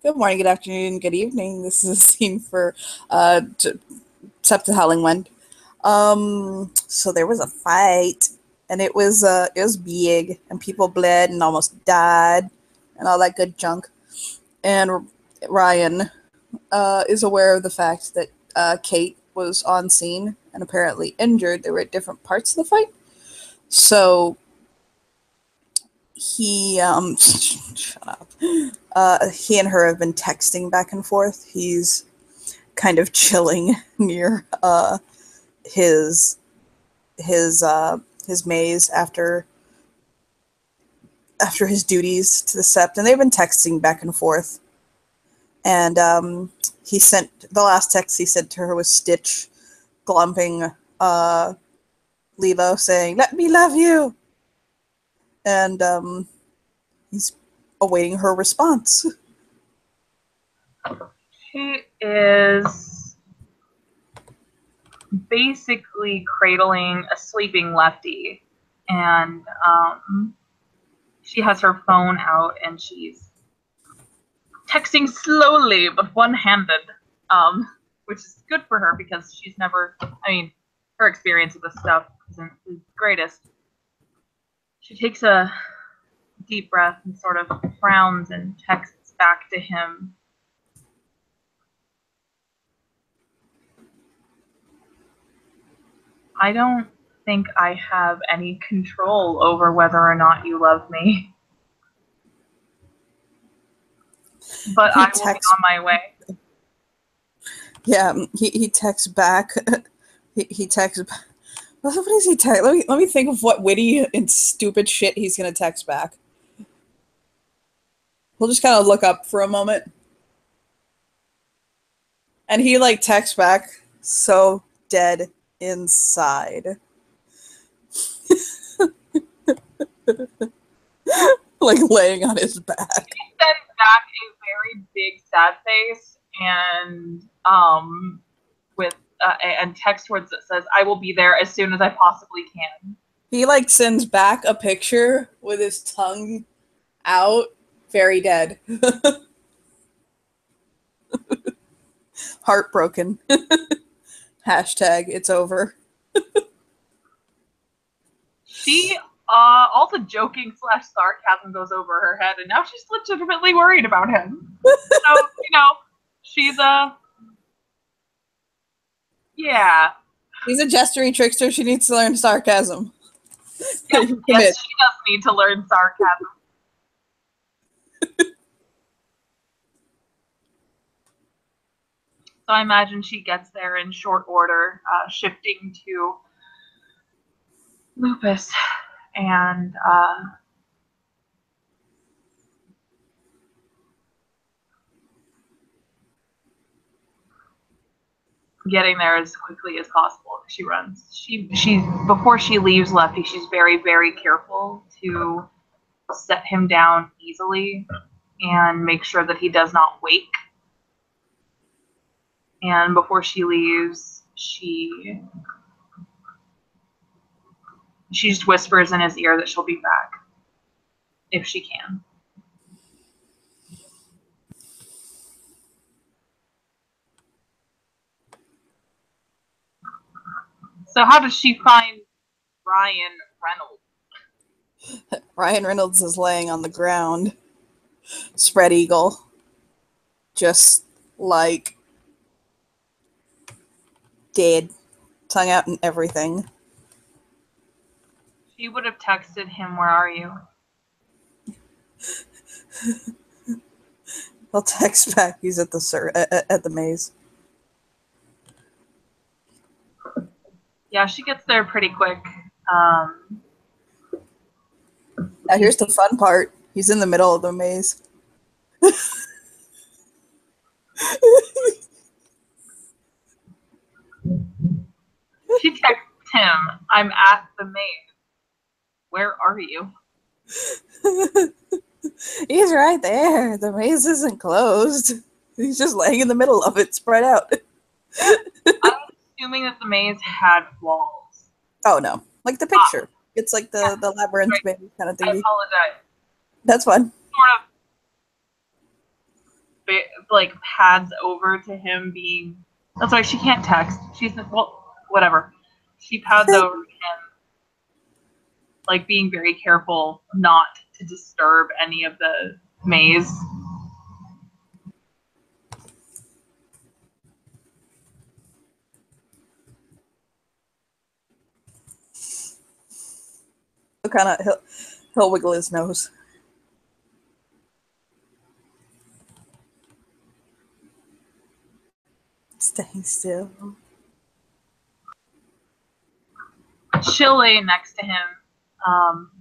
Good morning, good afternoon, good evening. This is a scene for uh, T- Septa Howling. So there was a fight, and it was big, and people bled and almost died, and all that good junk. And Ryan is aware of the fact that Kate was on scene and apparently injured. They were at different parts of the fight, so shut up. He and her have been texting back and forth. He's kind of chilling near his his maze after his duties to the Sept, and they've been texting back and forth. And he sent the last text he sent to her was Stitch glumping Levo, saying, "Let me love you," and he's awaiting her response. She is basically cradling a sleeping Lefty, and she has her phone out and she's texting slowly but one-handed, which is good for her because she's never, her experience with this stuff isn't the greatest. She takes a deep breath and sort of frowns and texts back to him. I don't think I have any control over whether or not you love me. But I will be on my way. Yeah, he texts back. he texts. What does he text? Let me think of what witty and stupid shit he's gonna text back. We'll just kind of look up for a moment, and he like texts back, "So dead inside," like laying on his back. He sends back a very big sad face and with and text words that says, "I will be there as soon as I possibly can." He like sends back a picture with his tongue out, very dead. Heartbroken. Hashtag it's over. She all the joking / sarcasm goes over her head, and now she's legitimately worried about him. So, she's yeah. He's a gesturing trickster. She needs to learn sarcasm. Yes, she does need to learn sarcasm. So I imagine she gets there in short order, shifting to Lupus, and getting there as quickly as possible. She runs. She before she leaves Lefty, she's very, very careful to set him down easily and make sure that he does not wake. And before she leaves, she just whispers in his ear that she'll be back if she can. So how does she find Ryan Reynolds? Ryan Reynolds is laying on the ground, spread eagle, just like dead, tongue out and everything. She would have texted him, "Where are you?" He'll text back. He's at the maze. Yeah, she gets there pretty quick. Now here's the fun part. He's in the middle of the maze. She texts him, "I'm at the maze. Where are you?" He's right there. The maze isn't closed. He's just laying in the middle of it, spread out. I'm assuming that the maze had walls. Oh no, like the picture. It's like the labyrinth maze kind of thing. I apologize. That's fine. Sort of like pads over to him being. That's why she can't text. She's well, whatever. She pads over to him, like being very careful not to disturb any of the maze. He'll wiggle his nose. Staying still. She'll lay next to him,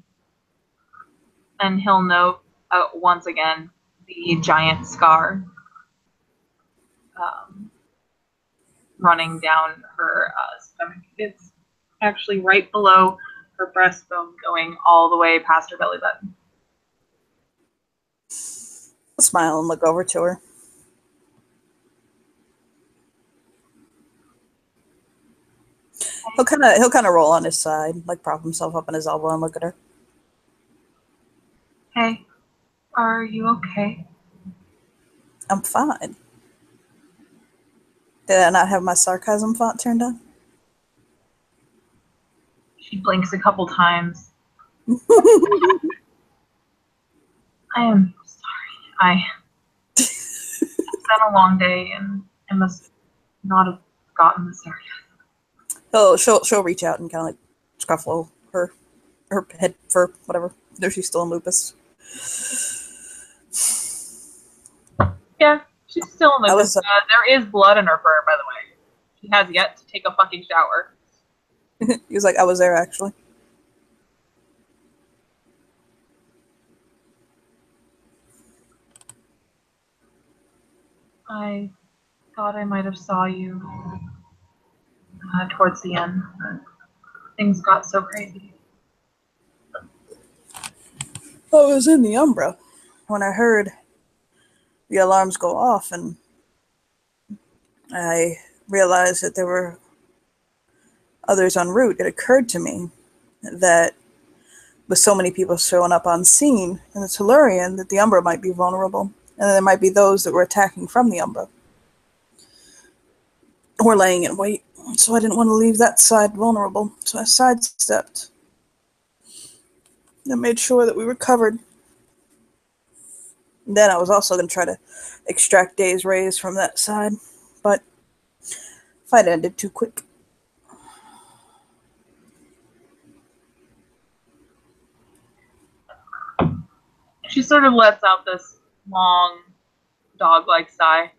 and he'll note once again the giant scar running down her stomach. It's actually right below her breastbone, going all the way past her belly button. I'll smile and look over to her. He'll kind of roll on his side, like prop himself up on his elbow and look at her. Hey, are you okay? I'm fine. Did I not have my sarcasm font turned on? She blinks a couple times. I am sorry. It's been a long day, and I must not have gotten the sarcasm. She'll reach out and kind of like scruffle her head for whatever. No, she's still in lupus. Yeah, she's still in lupus. There is blood in her fur, by the way. She has yet to take a fucking shower. He was like, I was there actually. I thought I might have saw you towards the end, but things got so crazy. I was in the Umbra when I heard the alarms go off, and I realized that there were others en route. It occurred to me that with so many people showing up on scene in the Tellurian, that the Umbra might be vulnerable, and there might be those that were attacking from the Umbra or laying in wait. So I didn't want to leave that side vulnerable, so I sidestepped and made sure that we were covered. And then I was also going to try to extract Day's rays from that side, but fight ended too quick. She sort of lets out this long, dog-like sigh.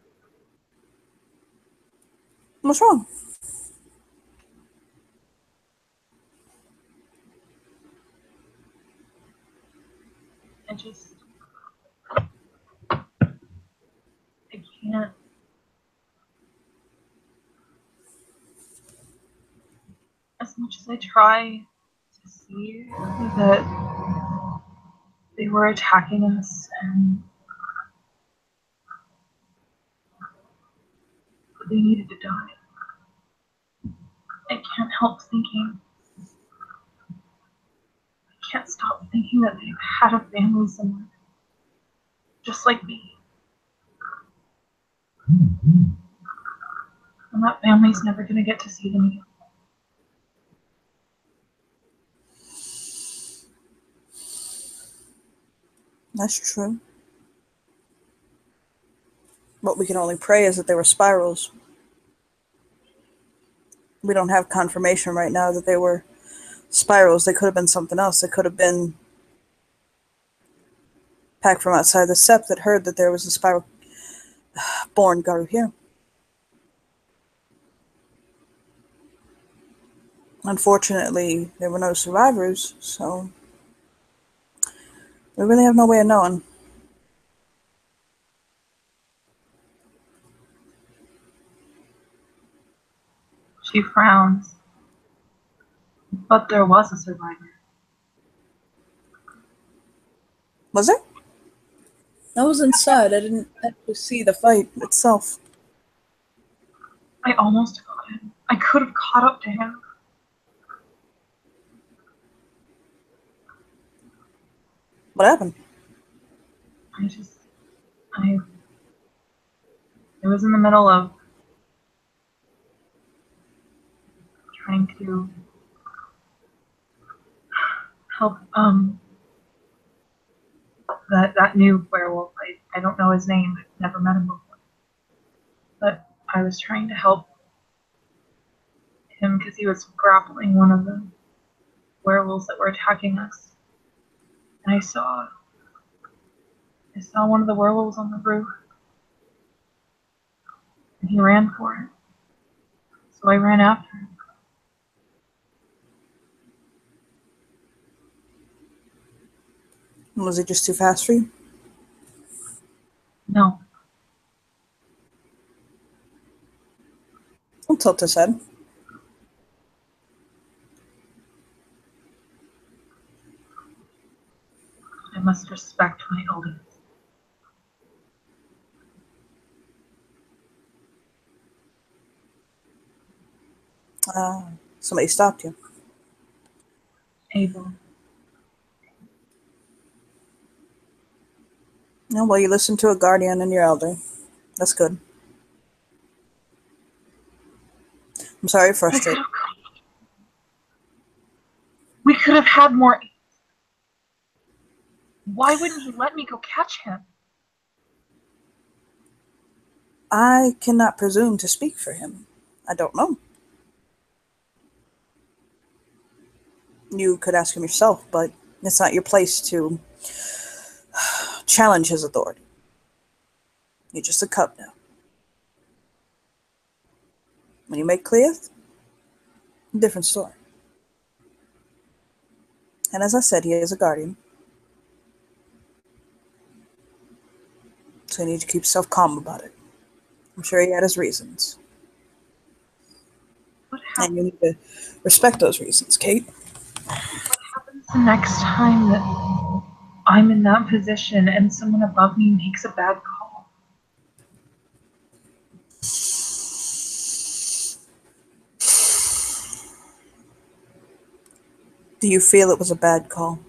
What's wrong? I can't. As much as I try to see that they were attacking us and they needed to die, I can't help thinking. I can't stop thinking that they've had a family somewhere, just like me. And that family's never going to get to see them again. That's true. What we can only pray is that they were spirals. We don't have confirmation right now that they were spirals. They could have been something else. They could have been packed from outside the sept that heard that there was a spiral born Garou here. Unfortunately, there were no survivors, so we really have no way of knowing. She frowns. But there was a survivor. Was there? I was inside. I didn't actually see the fight itself. I almost got him. I could have caught up to him. What happened? I I was in the middle of trying to help that new werewolf. I don't know his name. I've never met him before. But I was trying to help him because he was grappling one of the werewolves that were attacking us. And I saw one of the werewolves on the roof. And he ran for it. So I ran after him. Was it just too fast for you? No. Don't tilt his head. I must respect my elders. Somebody stopped you. Abel. No, well, you listened to a guardian and your elder. That's good. I'm sorry you're frustrated. We could have had more. Why wouldn't he let me go catch him? I cannot presume to speak for him. I don't know. You could ask him yourself, but it's not your place to challenge his authority. You're just a cub now. When you make Cleith, different story. And as I said, he is a guardian. So you need to keep yourself calm about it. I'm sure he had his reasons. And you need to respect those reasons, Kate. What happens the next time that I'm in that position and someone above me makes a bad call? Do you feel it was a bad call?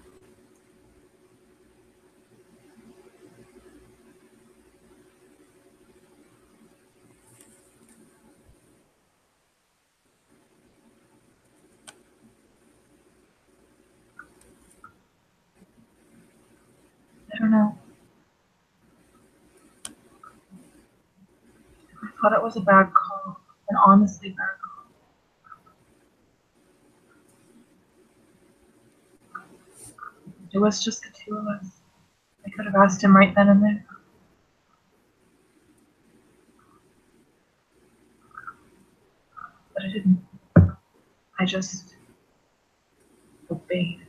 I don't know. I thought it was a bad call, an honestly bad call. It was just the two of us. I could have asked him right then and there. But I didn't. I just obeyed.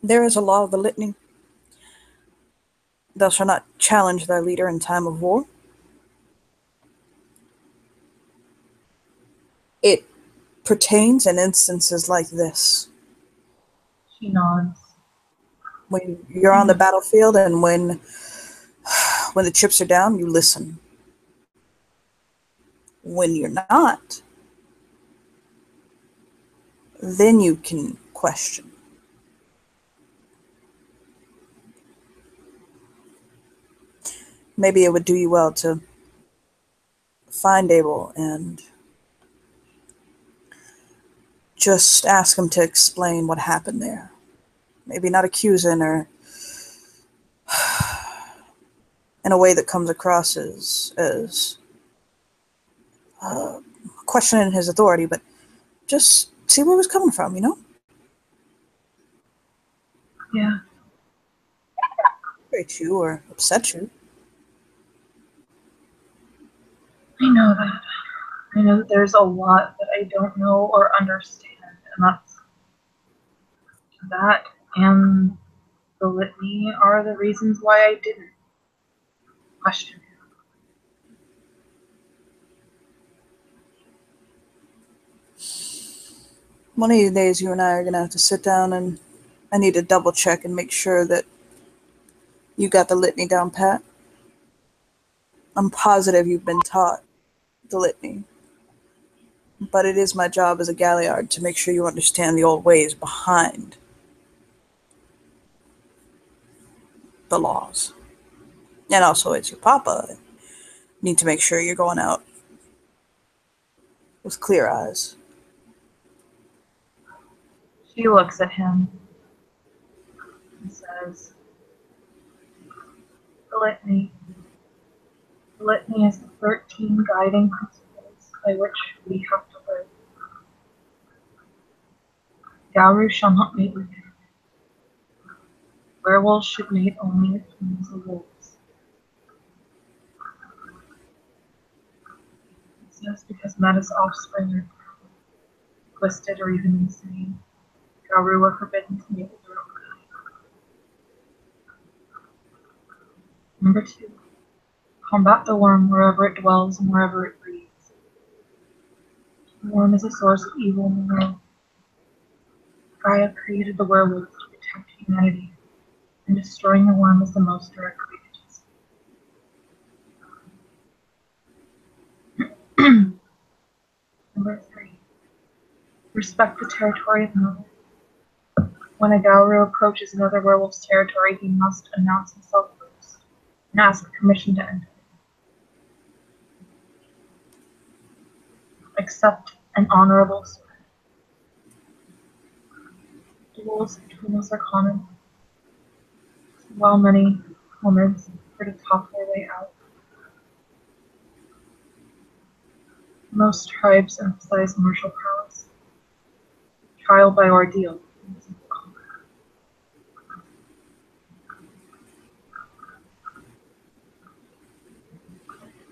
There is a law of the litany. Thou shalt not challenge thy leader in time of war. It pertains in instances like this. She nods. When you're on the battlefield and when the chips are down, you listen. When you're not, then you can question. Maybe it would do you well to find Abel and just ask him to explain what happened there. Maybe not accusing or in a way that comes across as questioning his authority, but just see where it was coming from, you know? Yeah. Hurt you or upset you. I know that. I know that there's a lot that I don't know or understand, and that and the litany are the reasons why I didn't question him. One of these days, you and I are going to have to sit down and I need to double check and make sure that you got the litany down pat. I'm positive you've been taught the litany. but it is my job as a Galliard to make sure you understand the old ways behind the laws. And also, it's your papa. You need to make sure you're going out with clear eyes. She looks at him and says, the litany. The litany is the 13 guiding principles by which we have to live. Gowru shall not mate with him. Werewolves should mate only with humans or wolves. It's just because Meta's offspring are twisted or even insane. Gowru were forbidden to mate with their own kind. Number 2. Combat the worm wherever it dwells and wherever it breeds. The worm is a source of evil in the world. Gaia created the werewolf to protect humanity, and destroying the worm is the most direct way to do so. Number 3. Respect the territory of another. When a Gowru approaches another werewolf's territory, he must announce himself first and ask permission to enter. Accept an honorable sword. Duels between us are common, while many women prefer to talk their way out. Most tribes emphasize martial prowess, trial by ordeal.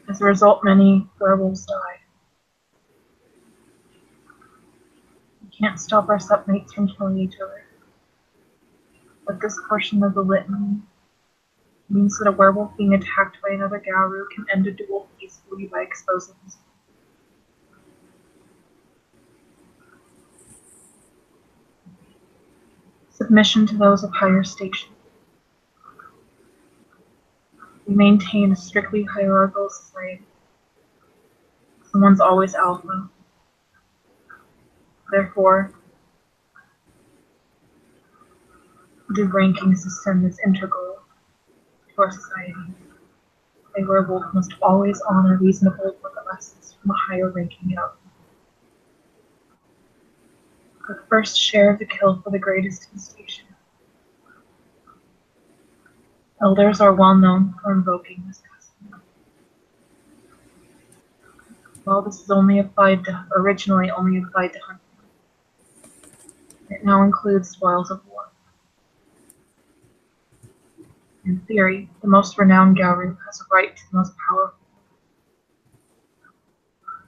As a result, many werewolves die. We can't stop our sepmates from killing each other. But this portion of the litany means that a werewolf being attacked by another Gowru can end a duel peacefully by exposing himself. Submission to those of higher station. We maintain a strictly hierarchical society. Someone's always alpha. Therefore, the ranking system is integral to our society. A werewolf must always honor reasonable requests from a higher ranking elf. The first share of the kill for the greatest in station. Elders are well known for invoking this custom. While this is originally only applied to hunting, it now includes spoils of war. In theory, the most renowned Gowru has a right to the most powerful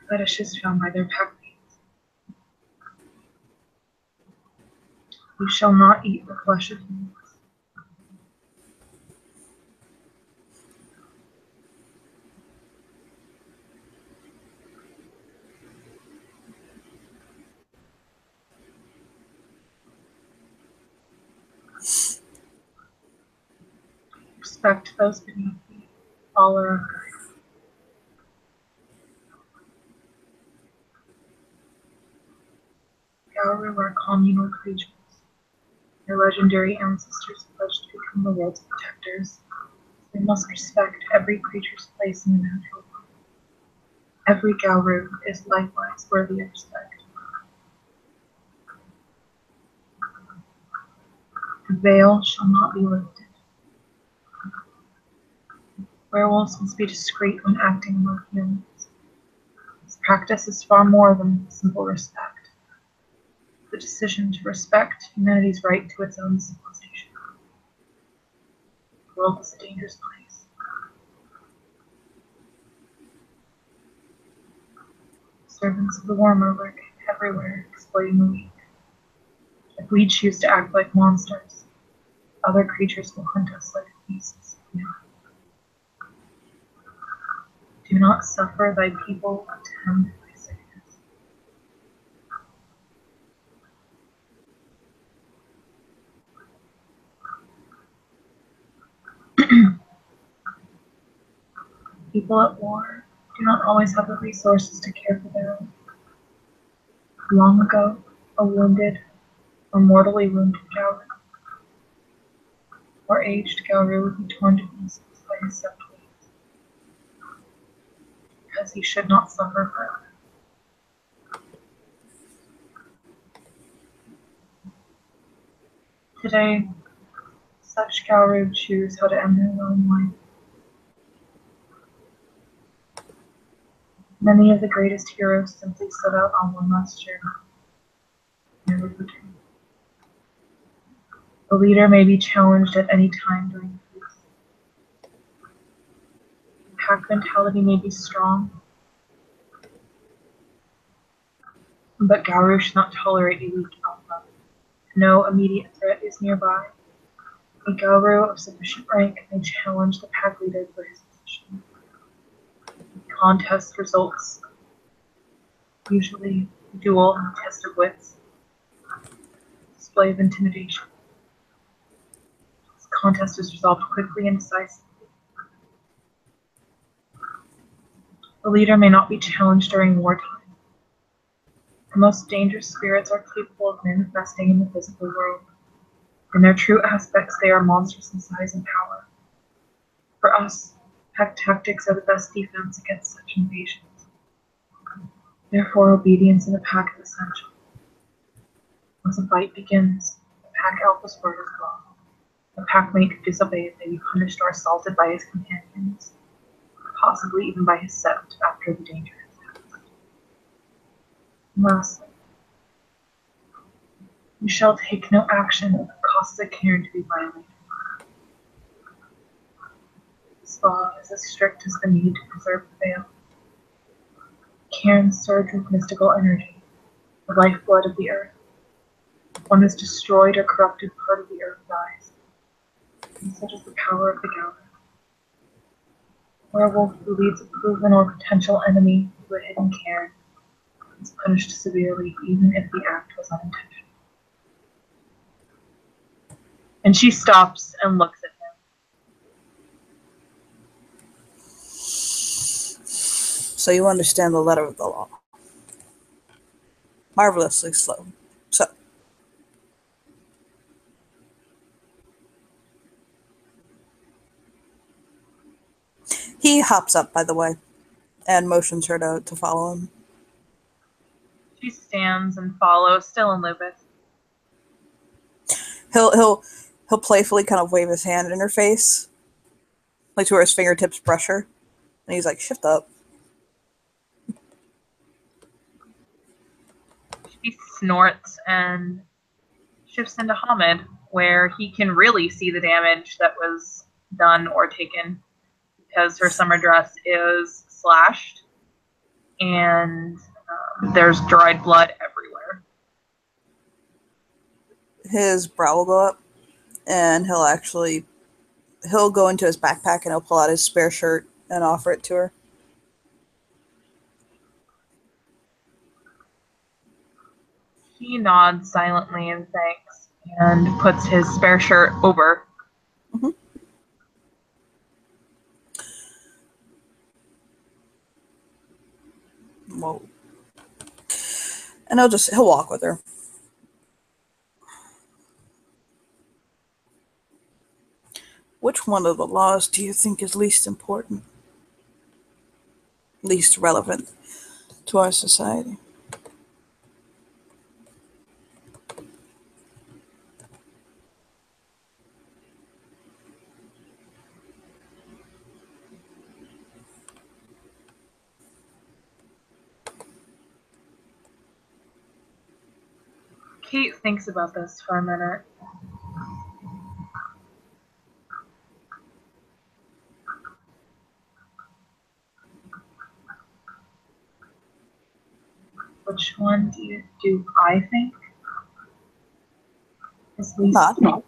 fetishes found by their packmates. You shall not eat the flesh of humans. Respect those beneath thee. All are of kind. Gowru are communal creatures. Their legendary ancestors pledged to become the world's protectors. They must respect every creature's place in the natural world. Every Gowru is likewise worthy of respect. The veil shall not be lifted. Werewolves must be discreet when acting among humans. This practice is far more than simple respect. The decision to respect humanity's right to its own civilization. The world is a dangerous place. Servants of the worm are lurking everywhere, exploiting the weak. If we choose to act like monsters, other creatures will hunt us like beasts. Do not suffer thy people attend thy sickness. People at war do not always have the resources to care for their own. Long ago, a wounded or mortally wounded Gauru or aged Gauru would be torn to pieces by his subtleties, because he should not suffer forever. Today, such Gauru choose how to end their own life. Many of the greatest heroes simply set out on one last journey, never return. The leader may be challenged at any time during peace. Pack mentality may be strong, but Gauru should not tolerate a weak alpha. No immediate threat is nearby. A Gauru of sufficient rank may challenge the pack leader for his position. Contest results, usually duel and test of wits, display of intimidation. This contest is resolved quickly and decisively. The leader may not be challenged during wartime. The most dangerous spirits are capable of manifesting in the physical world. In their true aspects, they are monstrous in size and power. For us, pack tactics are the best defense against such invasions. Therefore, obedience in a pack is essential. Once a fight begins, the pack alpha's word is law. A packmate who disobeys may be punished or assaulted by his companions, possibly even by his sept after the danger has passed. Lastly, we shall take no action that causes a cairn to be violated. This law is as strict as the need to preserve the veil. Cairns surge with mystical energy, the lifeblood of the earth. One is destroyed or corrupted, part of the earth dies. And such is the power of the Gauru. Werewolf who leads a proven or potential enemy to a hidden cairn is punished severely, even if the act was unintentional. And she stops and looks at him. So you understand the letter of the law. Marvelously slow. So, he hops up, by the way, and motions her to follow him. She stands and follows, still in lupus. He'll playfully kind of wave his hand in her face, like to where his fingertips brush her, and he's like, "Shift up." She snorts and shifts into Hamid, where he can really see the damage that was done or taken, because her summer dress is slashed and there's dried blood everywhere. His brow will go up, and he'll go into his backpack and he'll pull out his spare shirt and offer it to her. He nods silently in thanks and puts his spare shirt over. Mm-hmm. Whoa. And he'll walk with her. Which one of the laws do you think is least important? Least relevant to our society? Kate thinks about this for a minute. Which one do I think is least? Not.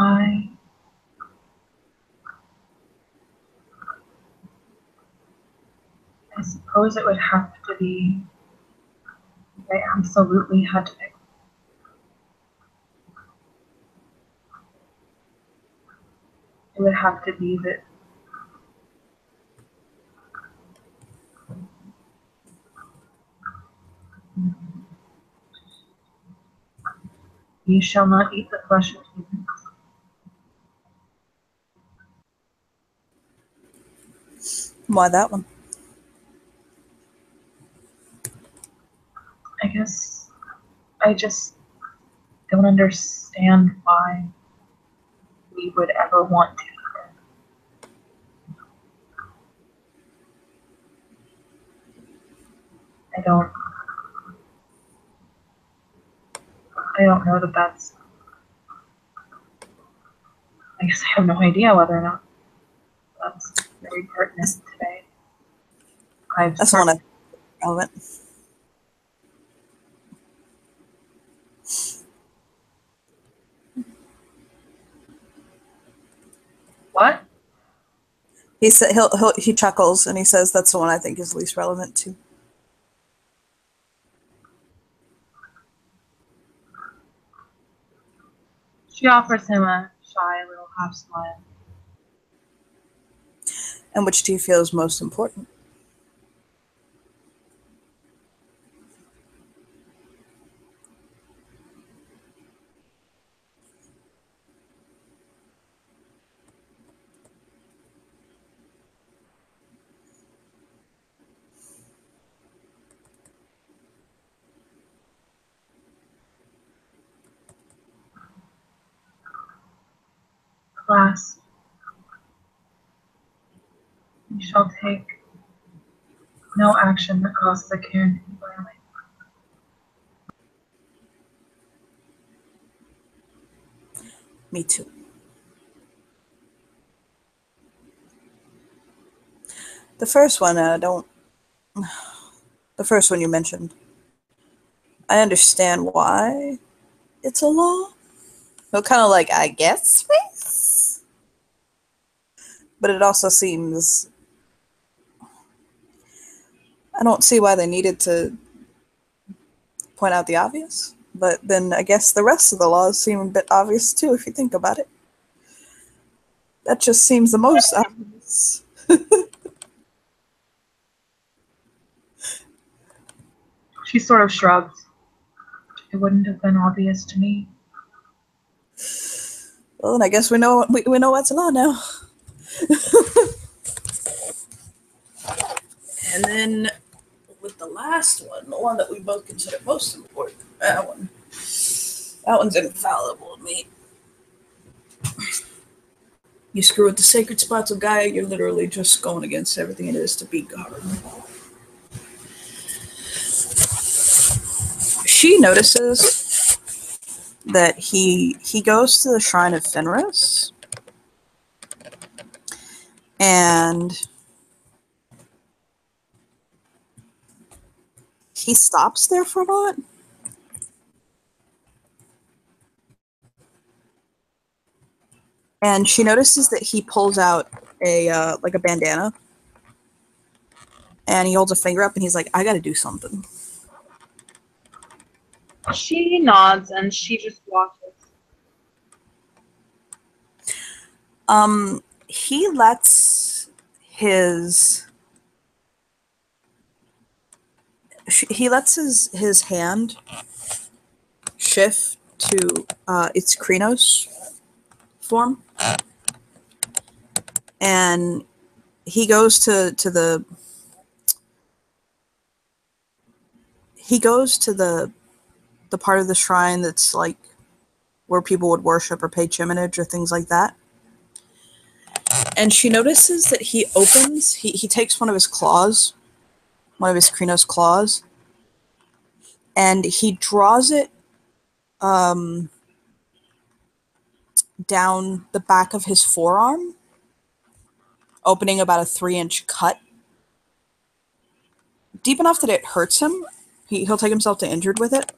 I suppose it would have to be, I absolutely had to pick. It would have to be that you shall not eat the flesh of humans. Why that one? I guess I just don't understand why we would ever want to eat it. I don't know that that's, I guess I have no idea whether or not that's very pertinent today. That's one that's relevant. What? He said he chuckles and he says that's the one I think is least relevant too. She offers him a shy little half smile. And which do you feel is most important? Class, you shall take no action that causes the cairn to be violated. Me too. The first one, the first one you mentioned, I understand why it's a law. So kind of like, I guess, face? But it also seems, I don't see why they needed to point out the obvious. But then I guess the rest of the laws seem a bit obvious too, if you think about it. That just seems the most obvious. She sort of shrugs. It wouldn't have been obvious to me. Well, then I guess we know what's a law now. And then with the last one, the one that we both consider most important, that one's infallible to me. You screw with the sacred spots of Gaia, you're literally just going against everything it is to be God. She notices that he goes to the shrine of Fenris, and he stops there for a moment. And she notices that he pulls out a like a bandana, and he holds a finger up, and he's like, "I got to do something." She nods and she just watches. He lets his hand shift to its Krynos form, and he goes to the part of the shrine that's like where people would worship or pay chiminage or things like that. And she notices that he takes one of his claws, one of his Krynos claws, and he draws it down the back of his forearm, opening about a 3-inch cut. Deep enough that it hurts him. He'll take himself to injured with it.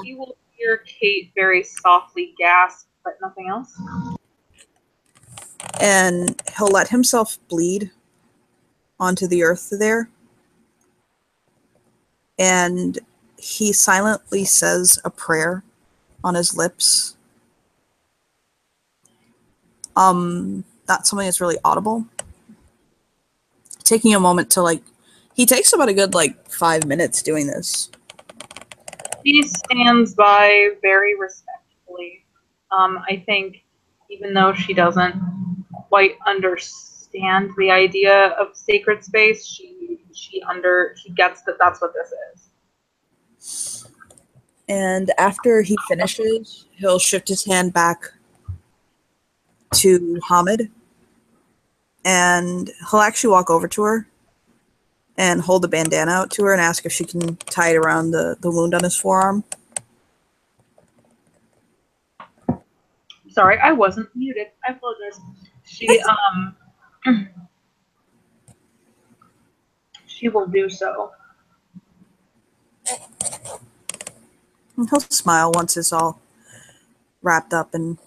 He will hear Kate very softly gasp, but nothing else. And he'll let himself bleed onto the earth there. And he silently says a prayer on his lips. Not something that's really audible. Taking a moment to, like, he takes about a good, 5 minutes doing this. He stands by very respectfully. I think even though she doesn't quite understand the idea of sacred space, she gets that that's what this is. And after he finishes, he'll shift his hand back to Hamid, and he'll actually walk over to her and hold the bandana out to her and ask if she can tie it around the wound on his forearm. Sorry, I wasn't muted. I apologize. She she will do so. And he'll smile once it's all wrapped up and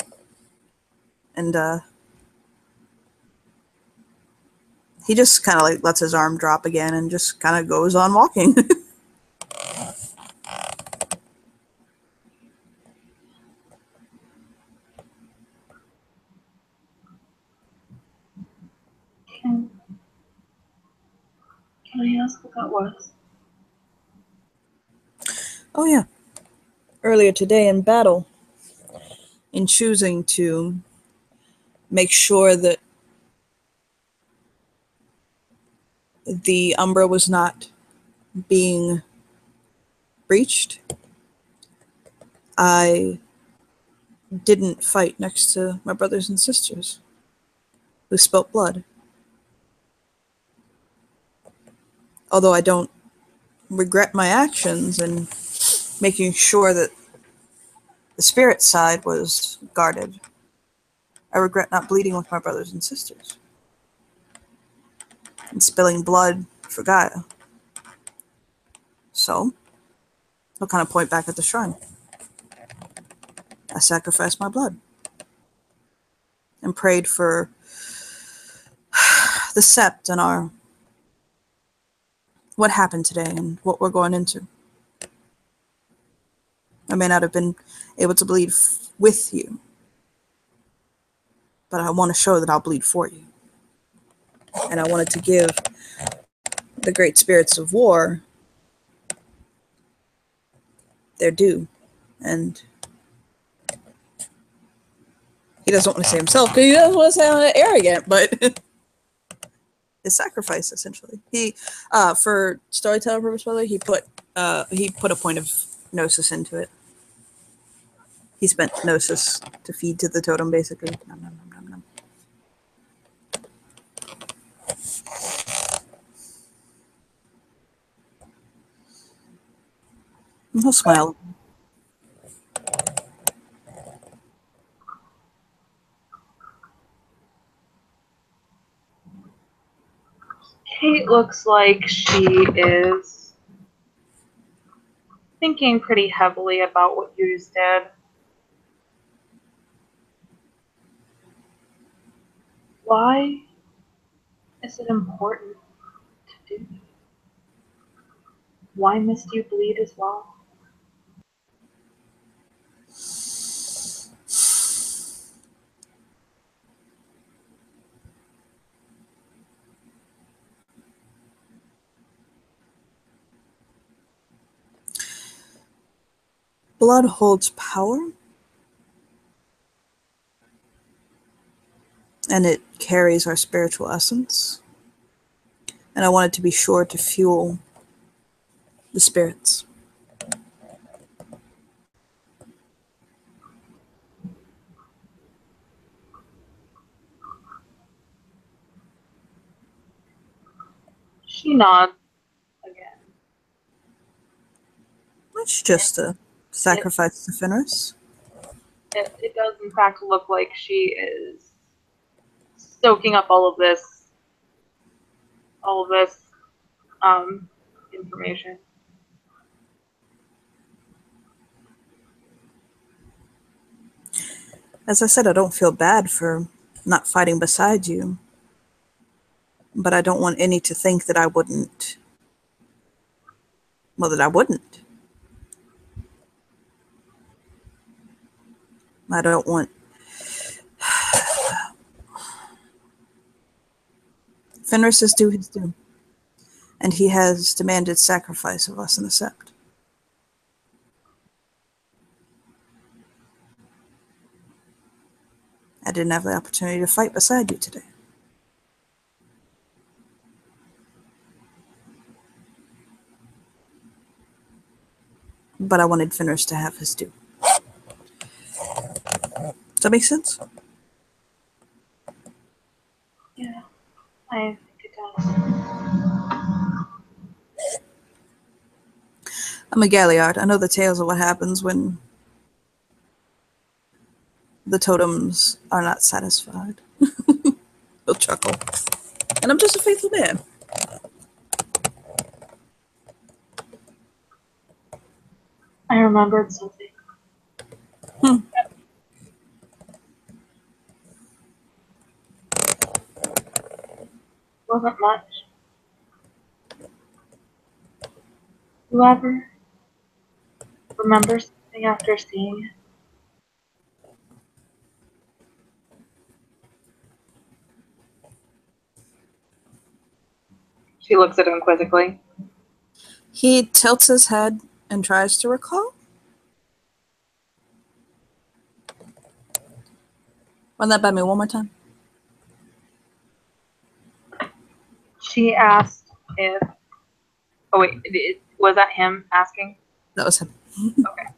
he just kind of lets his arm drop again and just kind of goes on walking. Can I ask what that was? Oh yeah. Earlier today in battle, in choosing to make sure that the Umbra was not being breached, I didn't fight next to my brothers and sisters who spilt blood. Although I don't regret my actions and making sure that the spirit side was guarded, I regret not bleeding with my brothers and sisters and spilling blood for Gaia. So, he'll kind of point back at the shrine. I sacrificed my blood and prayed for the Sept and our what happened today and what we're going into. I may not have been able to bleed with you, but I want to show that I'll bleed for you. And I wanted to give the great spirits of war their due. And he doesn't want to say himself because he doesn't want to sound arrogant, but his sacrifice, essentially. He, for storyteller purpose, by the way, he put a point of gnosis into it. He spent gnosis to feed to the totem, basically. Nom, nom, nom, nom, nom. And he'll smile. Kate looks like she is thinking pretty heavily about what you just did. Why is it important to do? Why must you bleed as well? Blood holds power, and it carries our spiritual essence. And I wanted to be sure to fuel the spirits. She nods again. It's just a sacrifice to Fenris. It does, in fact, look like she is soaking up all of this information. As I said, I don't feel bad for not fighting beside you, but I don't want any to think that I wouldn't. Well, that I wouldn't. I don't want. Fenris is due his due, and he has demanded sacrifice of us in the Sept. I didn't have the opportunity to fight beside you today. But I wanted Fenris to have his due. Does that make sense? Yeah, I think it does. I'm a Galliard. I know the tales of what happens when the totems are not satisfied. He'll chuckle. And I'm just a faithful man. I remembered something. Wasn't much. Whoever remembers something after seeing it. She looks at him quizzically. He tilts his head and tries to recall. Run that by me one more time. She asked if... Oh, wait. Was that him asking? That was him. Okay.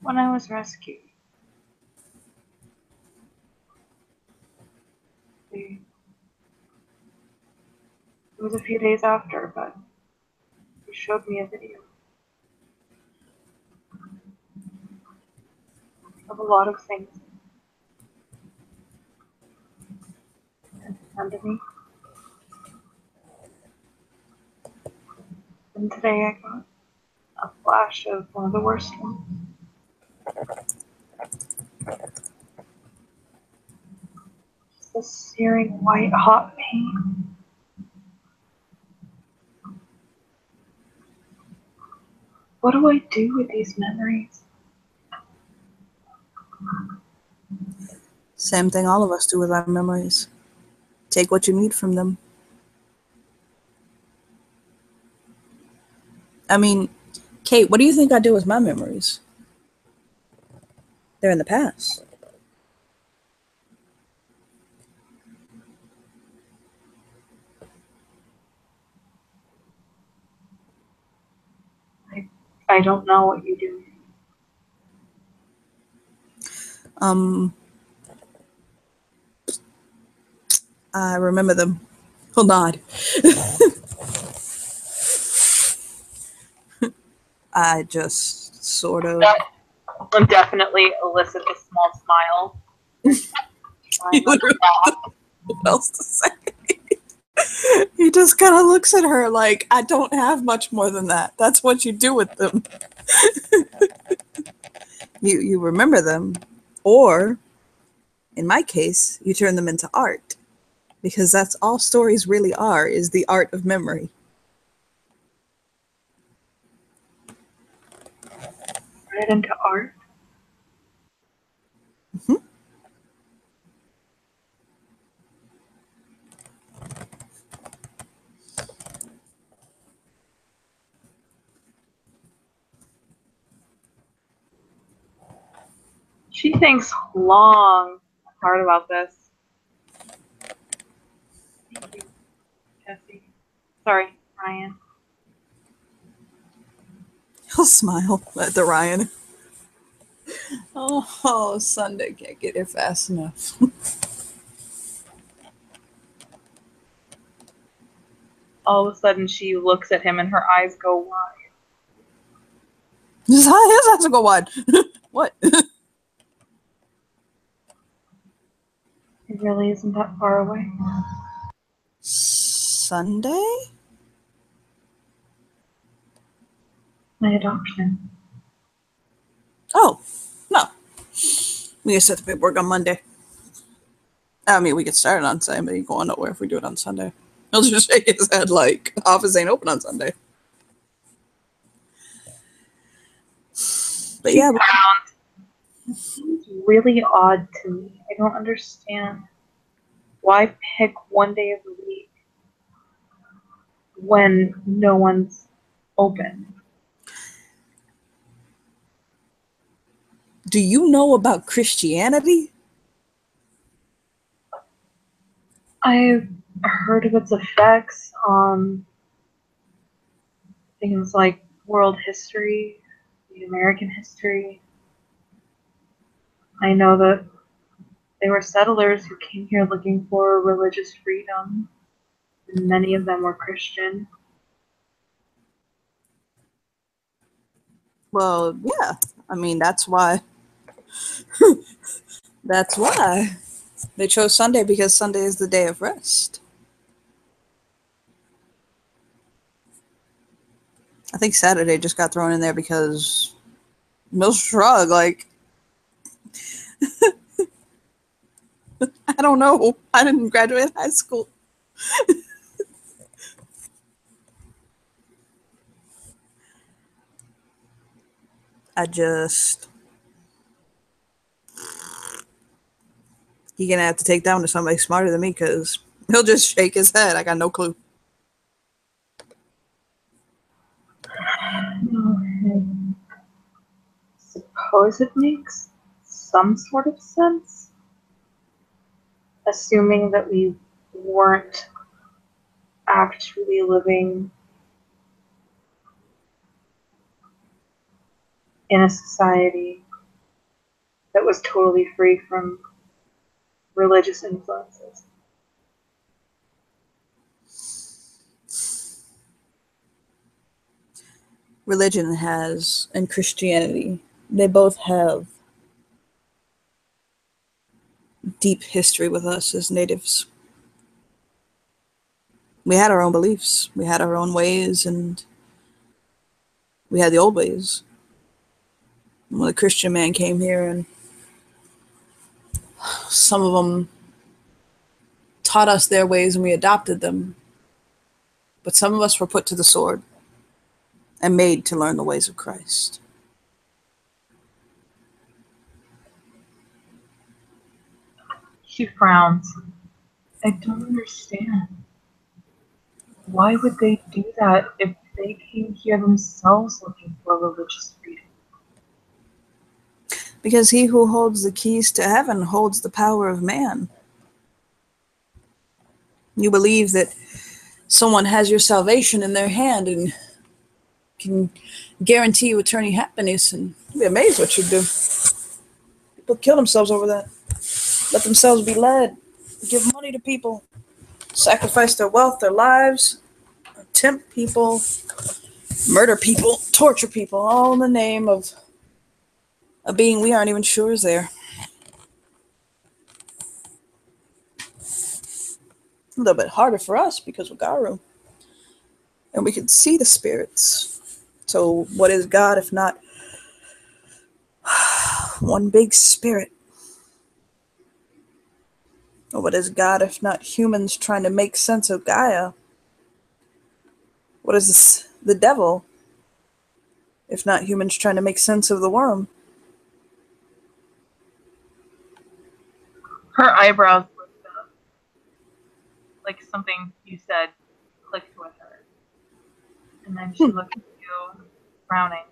When I was rescued, it was a few days after, but he showed me a video of a lot of things in front of me. And today I got a flash of one of the worst ones. Just this searing white hot pain. What do I do with these memories? Same thing all of us do with our memories. Take what you need from them. I mean, Kate, what do you think I do with my memories? They're in the past. I don't know what you do. I remember them. He'll nod. I just sort of... That will definitely elicit a small smile. What else to say? He just kind of looks at her like, I don't have much more than that. That's what you do with them. You remember them, or in my case, you turn them into art, because that's all stories really are, is the art of memory. Turn it into art? Mm-hmm. She thinks long and hard about this. Thank you, Jesse. Sorry, Ryan. He'll smile at the Ryan. Oh, Sunday can't get here fast enough. All of a sudden, she looks at him and her eyes go wide. His eyes go wide. What? It really isn't that far away. Sunday? My adoption. Oh, no. We can set the paperwork on Monday. I mean, we could start it on Sunday, but you go on nowhere if we do it on Sunday. He'll just shake his head like, office ain't open on Sunday. But yeah. It seems really odd to me. I don't understand why pick one day of the week when no one's open. Do you know about Christianity? I've heard of its effects on things like world history, the American history. I know that they were settlers who came here looking for religious freedom, and many of them were Christian. Well, yeah. I mean, that's why. That's why. They chose Sunday because Sunday is the day of rest. I think Saturday just got thrown in there because Mills Shrug, like, I don't know. I didn't graduate high school. You're going to have to take that one to somebody smarter than me because he'll just shake his head. I got no clue. Suppose it makes some sort of sense, assuming that we weren't actually living in a society that was totally free from religious influences. Religion has, and Christianity, they both have deep history with us as natives. We had our own beliefs, we had our own ways, and we had the old ways. When the Christian man came here, and some of them taught us their ways and we adopted them, but some of us were put to the sword and made to learn the ways of Christ. She frowns. I don't understand. Why would they do that if they came here themselves looking for religious freedom? Because he who holds the keys to heaven holds the power of man. You believe that someone has your salvation in their hand and can guarantee you eternal happiness, and you'd be amazed what you'd do. People kill themselves over that. Let themselves be led. Give money to people. Sacrifice their wealth, their lives. Tempt people. Murder people. Torture people. All in the name of a being we aren't even sure is there. A little bit harder for us because we're Garu. And we can see the spirits. So what is God if not one big spirit? Or what is God if not humans trying to make sense of Gaia? What is this, the devil, if not humans trying to make sense of the worm? Her eyebrows lift up, like something you said clicked with her. And then she looks at you, frowning.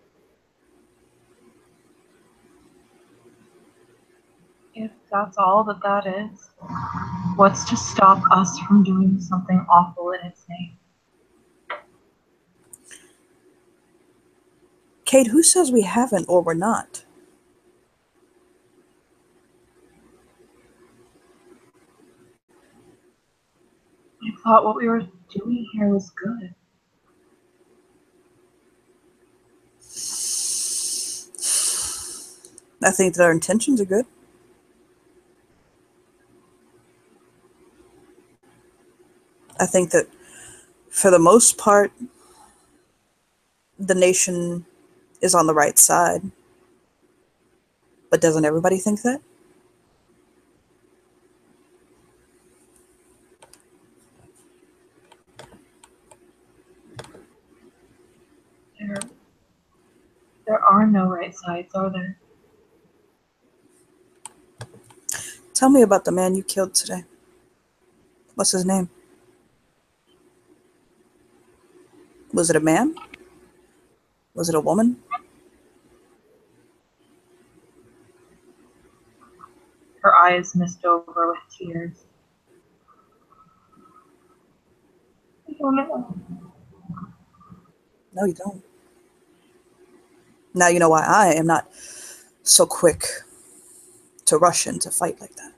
If that's all that is, what's to stop us from doing something awful in its name? Kate, who says we haven't or we're not? I thought what we were doing here was good. I think that our intentions are good. I think that For the most part, the nation is on the right side. But doesn't everybody think that? There are no right sides, are there? Tell me about the man you killed today. What's his name? Was it a man? Was it a woman? Her eyes mist over with tears. I don't know. No, you don't. Now you know why I am not so quick to rush in to fight like that.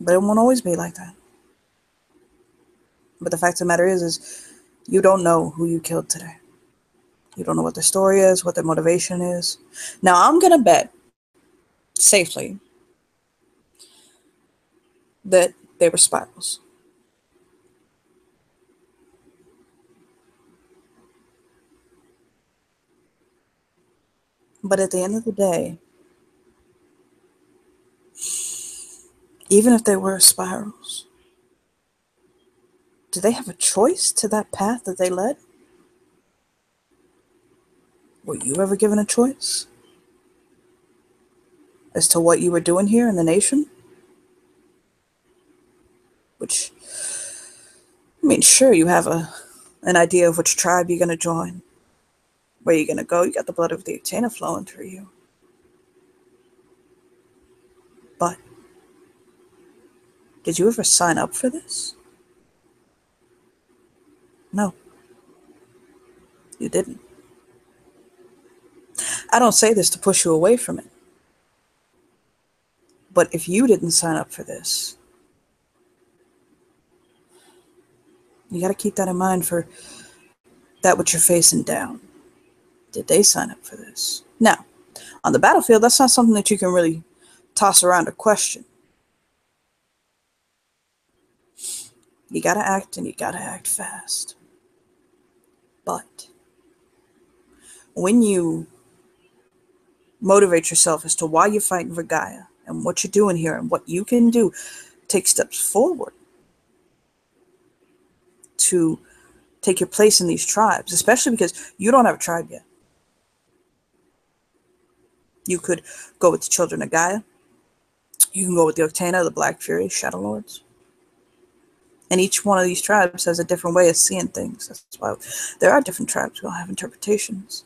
But it won't always be like that. But the fact of the matter is you don't know who you killed today. You don't know what their story is, what their motivation is. Now, I'm going to bet safely that they were spirals. But at the end of the day, even if they were spirals, do they have a choice to that path that they led? Were you ever given a choice as to what you were doing here in the nation? Which, I mean, sure, you have an idea of which tribe you're going to join, where you're going to go. You got the blood of the Uktena flowing through you. But did you ever sign up for this? No, you didn't. I don't say this to push you away from it. But if you didn't sign up for this, you got to keep that in mind for that which you're facing down. Did they sign up for this? Now, on the battlefield, that's not something that you can really toss around or question. You got to act, and you got to act fast. But when you motivate yourself as to why you're fighting for Gaia and what you're doing here and what you can do, take steps forward to take your place in these tribes, especially because you don't have a tribe yet. You could go with the Children of Gaia. You can go with the Uktena, the Black Fury, Shadow Lords. And each one of these tribes has a different way of seeing things. That's why there are different tribes. We all have interpretations.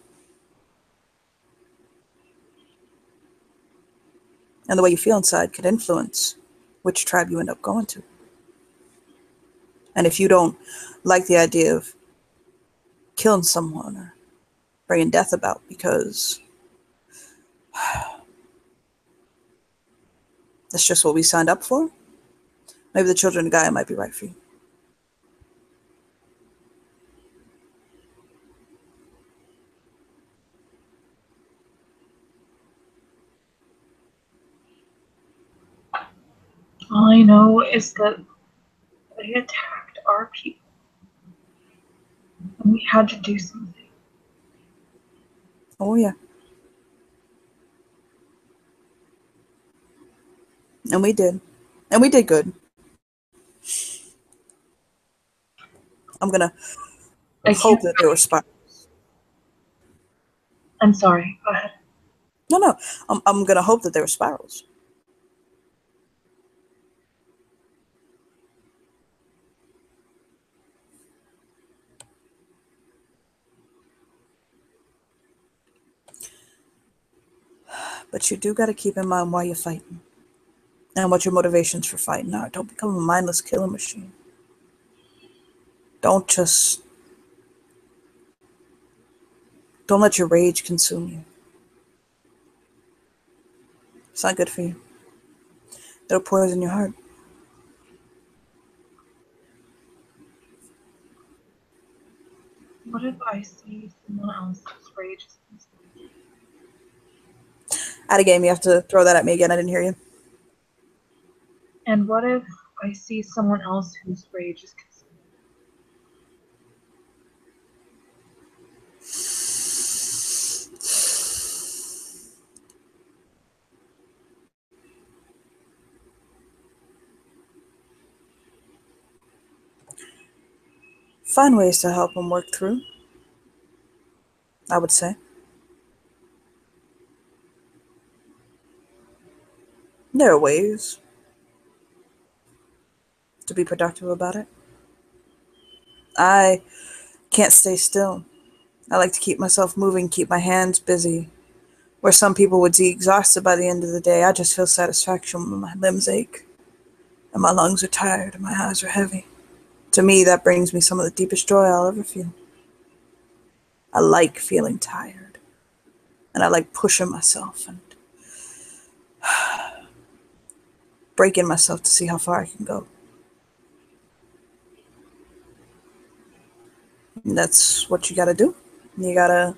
And the way you feel inside could influence which tribe you end up going to. And if you don't like the idea of killing someone or bringing death about because that's just what we signed up for, maybe the Children of Gaia might be right for you. All I know is that they attacked our people. And we had to do something. Oh, yeah. And we did. And we did good. I'm going to hope that they were spirals. I'm sorry. Go ahead. No. I'm going to hope that they were spirals. But you do got to keep in mind why you're fighting and what your motivations for fighting are. Don't become a mindless killing machine. Don't let your rage consume you. It's not good for you. It'll poison your heart. What if I see someone else's rage? Out of game, you have to throw that at me again. I didn't hear you. And what if I see someone else whose rage is consuming? Find ways to help them work through, I would say. There are ways to be productive about it. I can't stay still. I like to keep myself moving, keep my hands busy. Where some people would be exhausted by the end of the day, I just feel satisfaction when my limbs ache and my lungs are tired and my eyes are heavy. To me, that brings me some of the deepest joy I'll ever feel. I like feeling tired, and I like pushing myself and breaking myself to see how far I can go. And that's what you gotta do. You gotta,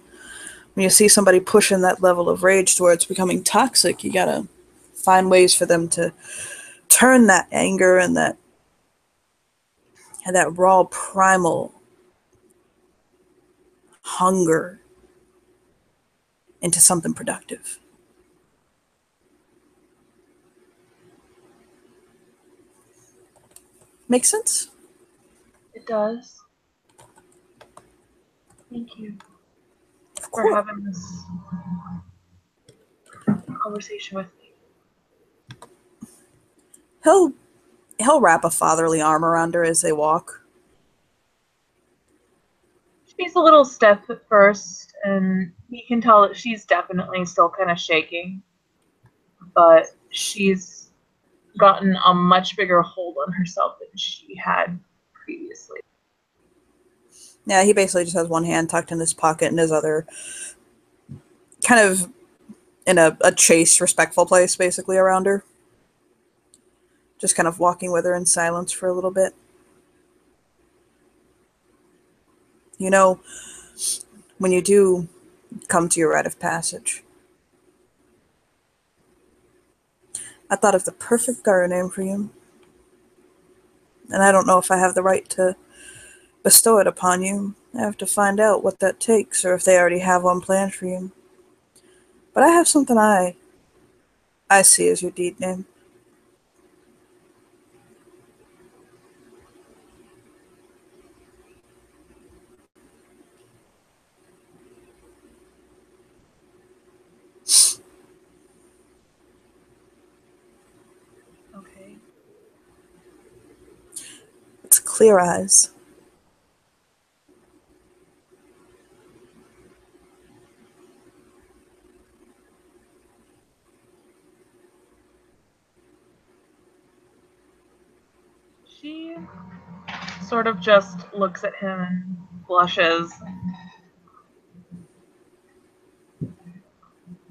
when you see somebody pushing that level of rage towards becoming toxic, you gotta find ways for them to turn that anger and that raw primal hunger into something productive. Make sense? It does. Thank you Of for course. having this conversation with me. He'll he'll wrap a fatherly arm around her as they walk. She's a little stiff at first, and you can tell that she's definitely still kind of shaking, but she's gotten a much bigger hold on herself than she had previously. Yeah, he basically just has one hand tucked in his pocket and his other kind of in a chaste, respectful place, basically, around her. Just kind of walking with her in silence for a little bit. You know, when you do come to your rite of passage, I thought of the perfect garden name for you. And I don't know if I have the right to bestow it upon you. I have to find out what that takes, or if they already have one planned for you. But I have something I see as your deed name. Okay. It's Clear Eyes. She sort of just looks at him and blushes.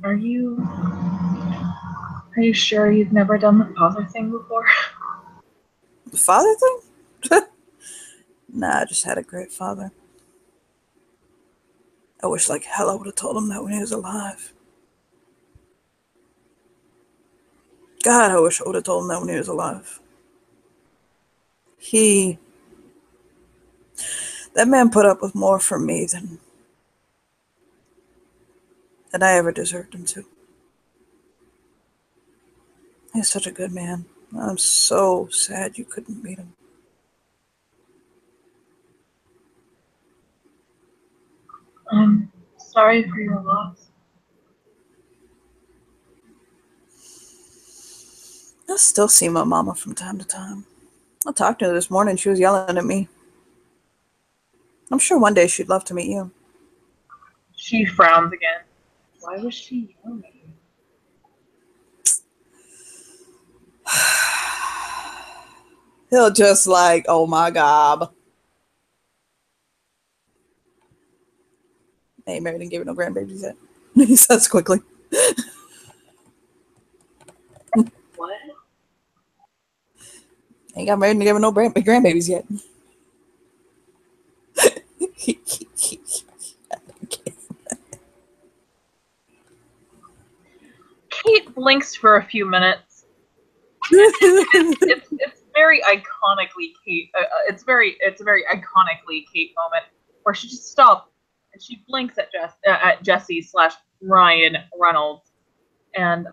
Are you sure you've never done the father thing before? The father thing? Nah, I just had a great father. I wish like hell I would have told him that when he was alive. God, I wish I would have told him that when he was alive. He, that man put up with more from me than I ever deserved him to. He's such a good man. I'm so sad you couldn't meet him. I'm sorry for your loss. I still see my mama from time to time. I talked to her this morning. She was yelling at me. I'm sure one day she'd love to meet you. She frowns again. Why was she yelling at you? He'll just like, oh my God. I ain't married and gave her no grandbabies yet. He says quickly. What? Ain't got married and gave her no grandbabies yet. Kate blinks for a few minutes It's very iconically Kate. It's a very iconically Kate moment where she just stops and she blinks at Jesse slash Ryan Reynolds, and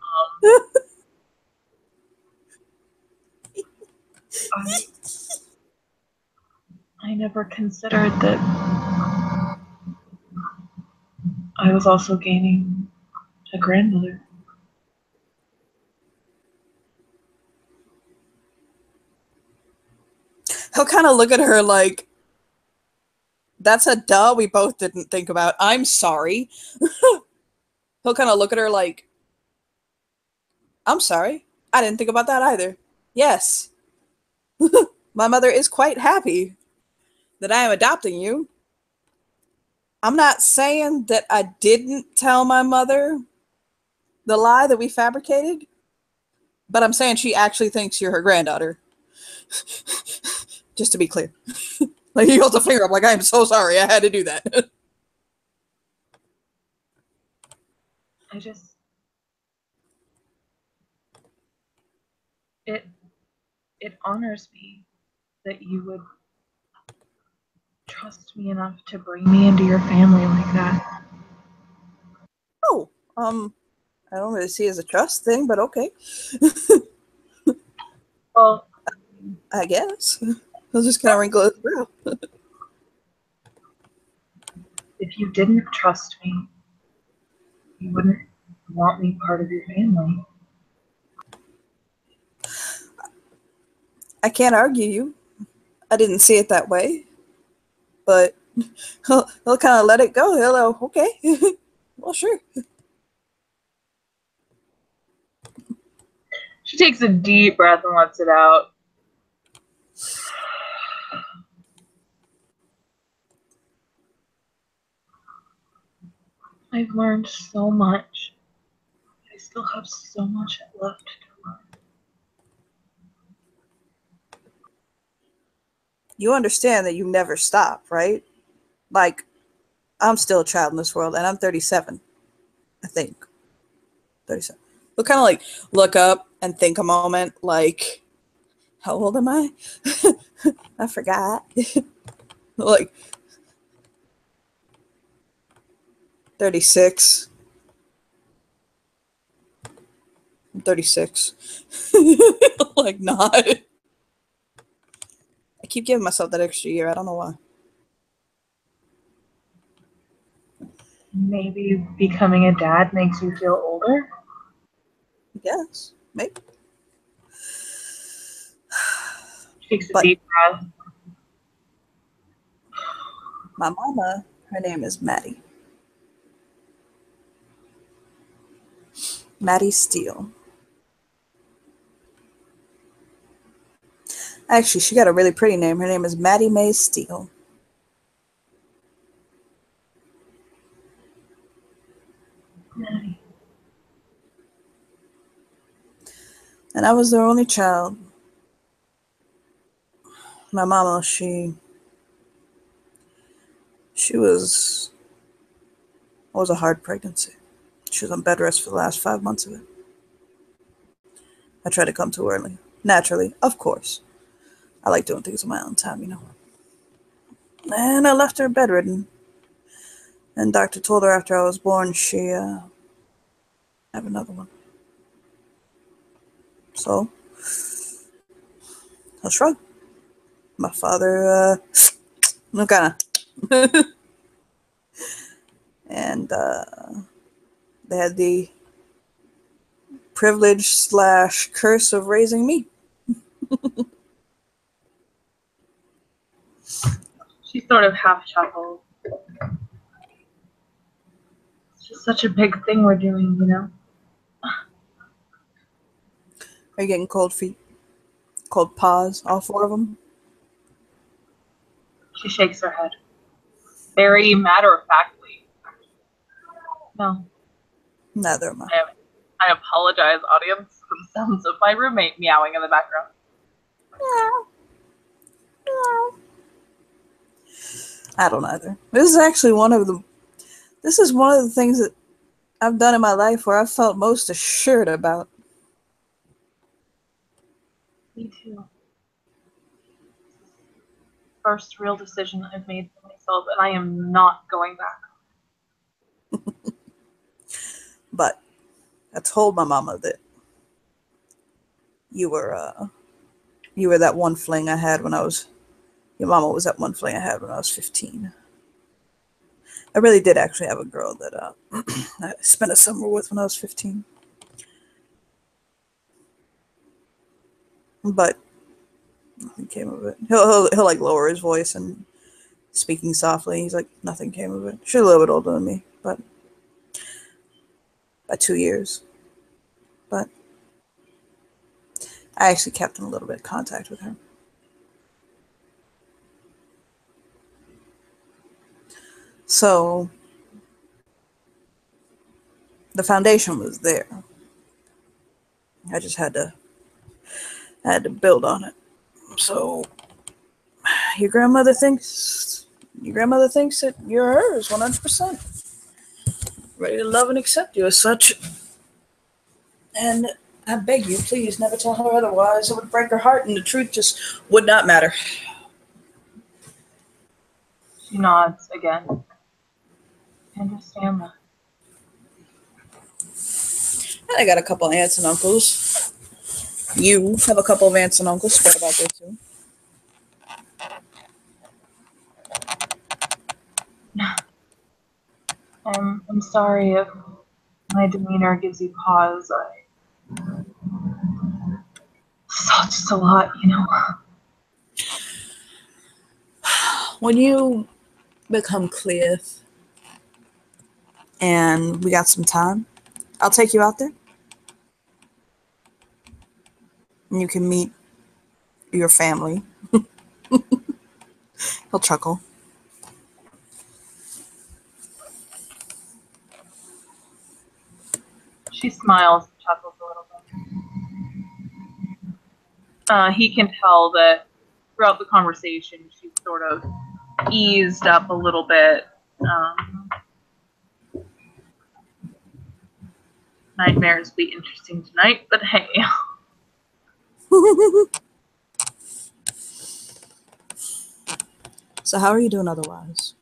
I never considered that I was also gaining a grandmother. He'll kind of look at her like, that's a duh we both didn't think about. I'm sorry. He'll kind of look at her like, I'm sorry. I didn't think about that either. Yes. My mother is quite happy that I am adopting you. I'm not saying that I didn't tell my mother the lie that we fabricated, but I'm saying she actually thinks you're her granddaughter. Just to be clear. Like, he holds a finger up like, I'm so sorry, I had to do that. I just... It honors me that you would trust me enough to bring me into your family like that. Oh, I don't really see it as a trust thing, but okay. Well, I guess. He'll just kind of wrinkle his brow. if you didn't trust me, you wouldn't want me part of your family. I can't argue you. I didn't see it that way. But he'll kind of let it go. He'll, okay. Well, sure. She takes a deep breath and lets it out. I've learned so much. I still have so much left to learn. You understand that you never stop, right? Like, I'm still a child in this world, and I'm 37, I think. 37. We'll kind of like look up and think a moment, like, how old am I? I forgot. Like, 36. I'm 36. Like, not. I keep giving myself that extra year. I don't know why. Maybe becoming a dad makes you feel older? Yes, maybe. She takes a deep breath. My mama, her name is Maddie. Maddie Steele. Actually, she got a really pretty name. Her name is Maddie Mae Steele. Maddie. And I was their only child. My mama, she was a hard pregnancy. She was on bed rest for the last 5 months of it. I tried to come too early. Naturally, of course. I like doing things on my own time, you know. And I left her bedridden. And doctor told her after I was born she have another one. So, I'll shrug. My father, no kinda. And they had the privilege / curse of raising me. She sort of half chuckles. It's just such a big thing we're doing, you know? Are you getting cold feet? Cold paws, all 4 of them? She shakes her head. Very matter-of-factly. No. Neither am I. I apologize, audience, for the sounds of my roommate meowing in the background. I don't either. This is one of the things that I've done in my life where I felt most assured about. Me too. First real decision I've made for myself, and I am not going back. But I told my mama that you were that one fling I had when I was. Your mama was that one fling I had when I was 15. I really did actually have a girl that I spent a summer with when I was 15. But nothing came of it. He'll like lower his voice and speaking softly. He's like, nothing came of it. She's a little bit older than me, but by 2 years. But I actually kept in a little bit of contact with her. So the foundation was there. I just I had to build on it. So your grandmother thinks that you're hers 100%. Ready to love and accept you as such. And I beg you, please never tell her otherwise. It would break her heart, and the truth just would not matter. She nods again. I understand that. I got a couple aunts and uncles. You have a couple of aunts and uncles spread about there too. I'm sorry if my demeanor gives you pause. It's just a lot, you know. When you become Cleith and we got some time, I'll take you out there. And you can meet your family. He'll chuckle. She smiles and chuckles a little bit. He can tell that throughout the conversation, she's sort of eased up a little bit. Nightmares be interesting tonight, but hey. So how are you doing otherwise?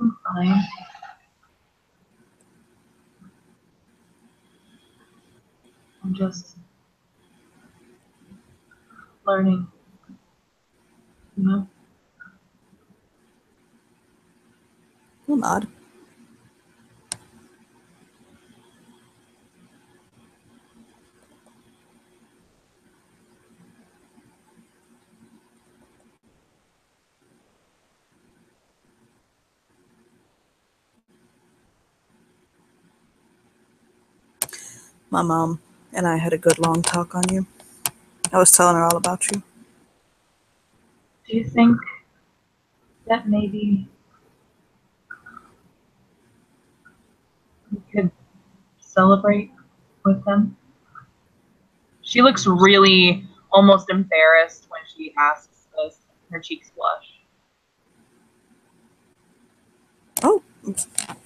I'm fine. I'm just learning, you know? I'm odd. My mom and I had a good long talk on you. I was telling her all about you. Do you think that maybe we could celebrate with them? She looks really almost embarrassed when she asks this. Her cheeks blush. Oh,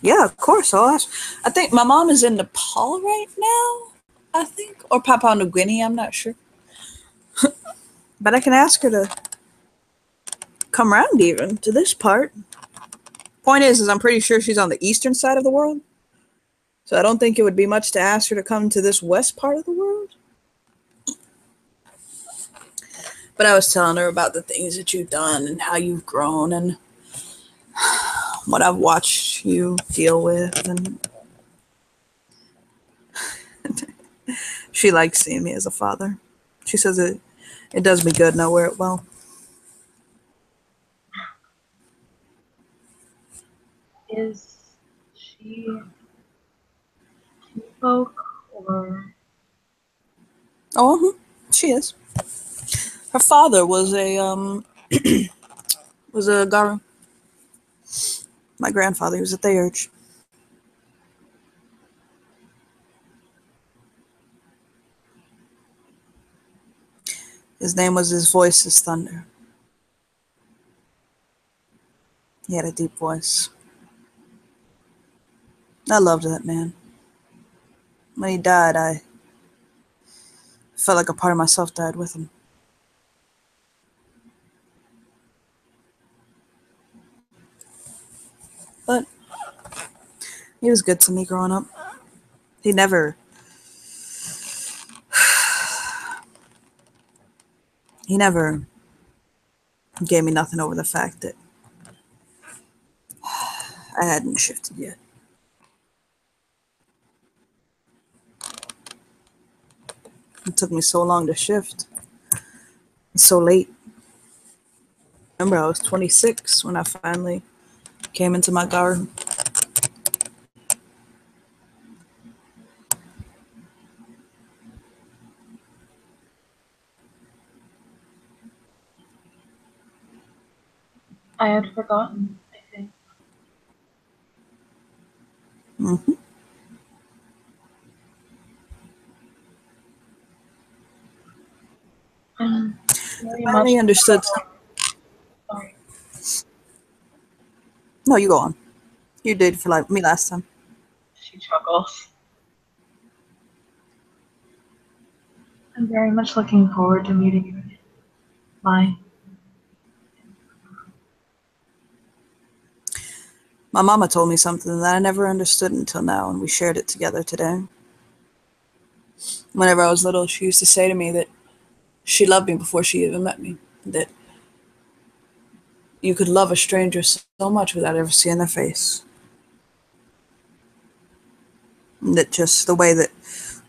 yeah, of course. I'll ask. I think my mom is in Nepal right now, I think, or Papua New Guinea. I'm not sure. But I can ask her to come around even to this part. Point is I'm pretty sure she's on the eastern side of the world. So I don't think it would be much to ask her to come to this west part of the world. But I was telling her about the things that you've done and how you've grown and what I've watched you deal with. And she likes seeing me as a father. She says it does me good and I wear it well. Is she folk or? Oh, she is. Her father was a Garu. My grandfather, he was a Theurge. His name was His Voice is Thunder. He had a deep voice. I loved that man. When he died, I felt like a part of myself died with him. But he was good to me growing up. He never gave me nothing over the fact that I hadn't shifted yet. It took me so long to shift. It's so late. Remember, I was 26 when I finally came into my garden. I had forgotten, I think. Mm-hmm. And very I much finally understood. sorry. No, you go on. You did for like me last time. She chuckles. I'm very much looking forward to meeting you again. Bye. My mama told me something that I never understood until now, and we shared it together today. Whenever I was little, she used to say to me that she loved me before she even met me. That you could love a stranger so much without ever seeing their face. And that just the way that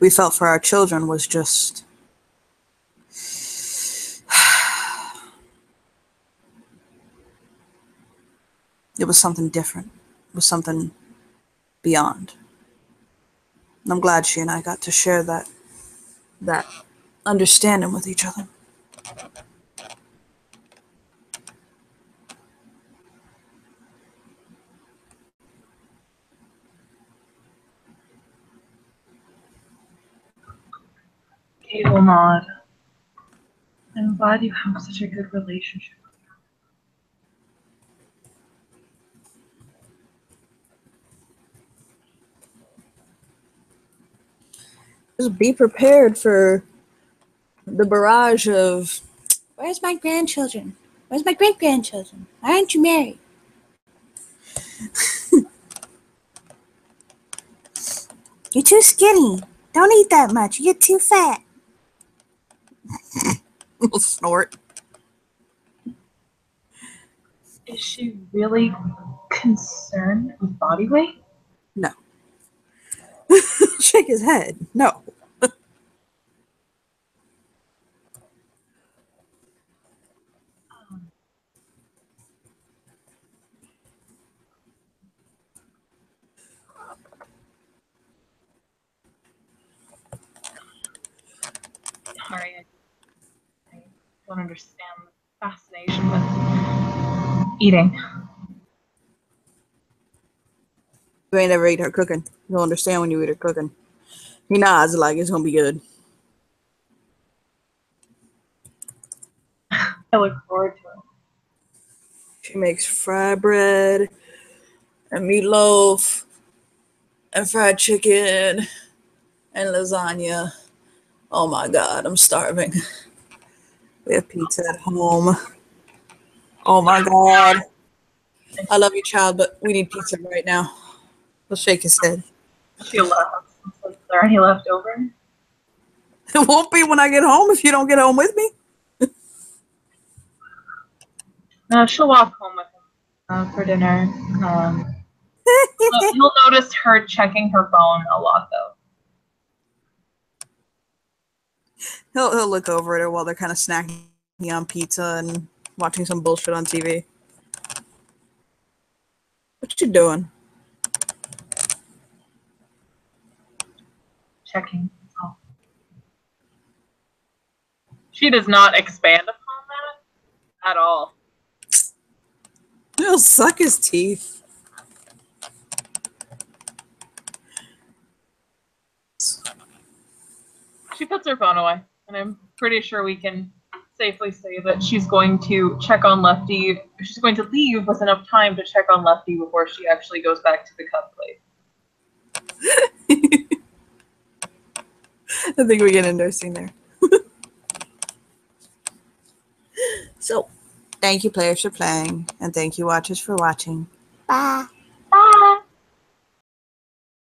we felt for our children was just... it was something different. It was something beyond. And I'm glad she and I got to share that understanding with each other. Kate will nod. I'm glad you have such a good relationship. Just be prepared for the barrage of, where's my grandchildren? Where's my great-grandchildren? Why aren't you married? You're too skinny. Don't eat that much. You get too fat. Little snort. Is she really concerned with body weight? No. Shake his head. No. Sorry, I don't understand the fascination with eating. You ain't ever eat her cooking. You'll understand when you eat her cooking. He nods like it's gonna be good. I look forward to it. She makes fried bread and meatloaf and fried chicken and lasagna. Oh my God, I'm starving. We have pizza at home. Oh my God. I love you, child, but we need pizza right now. He'll shake his head. She laughs. Is there any left over? It won't be when I get home if you don't get home with me. No, she'll walk home with him for dinner. He'll notice her checking her phone a lot, though. He'll look over at her while they're kind of snacking on pizza and watching some bullshit on TV. What you doing? Checking. Oh. She does not expand upon that at all. He'll suck his teeth. She puts her phone away, and I'm pretty sure we can safely say that she's going to check on Lefty. She's going to leave with enough time to check on Lefty before she actually goes back to the cup plate. I think we get endorsing there. So, thank you players for playing, and thank you watchers for watching. Bye.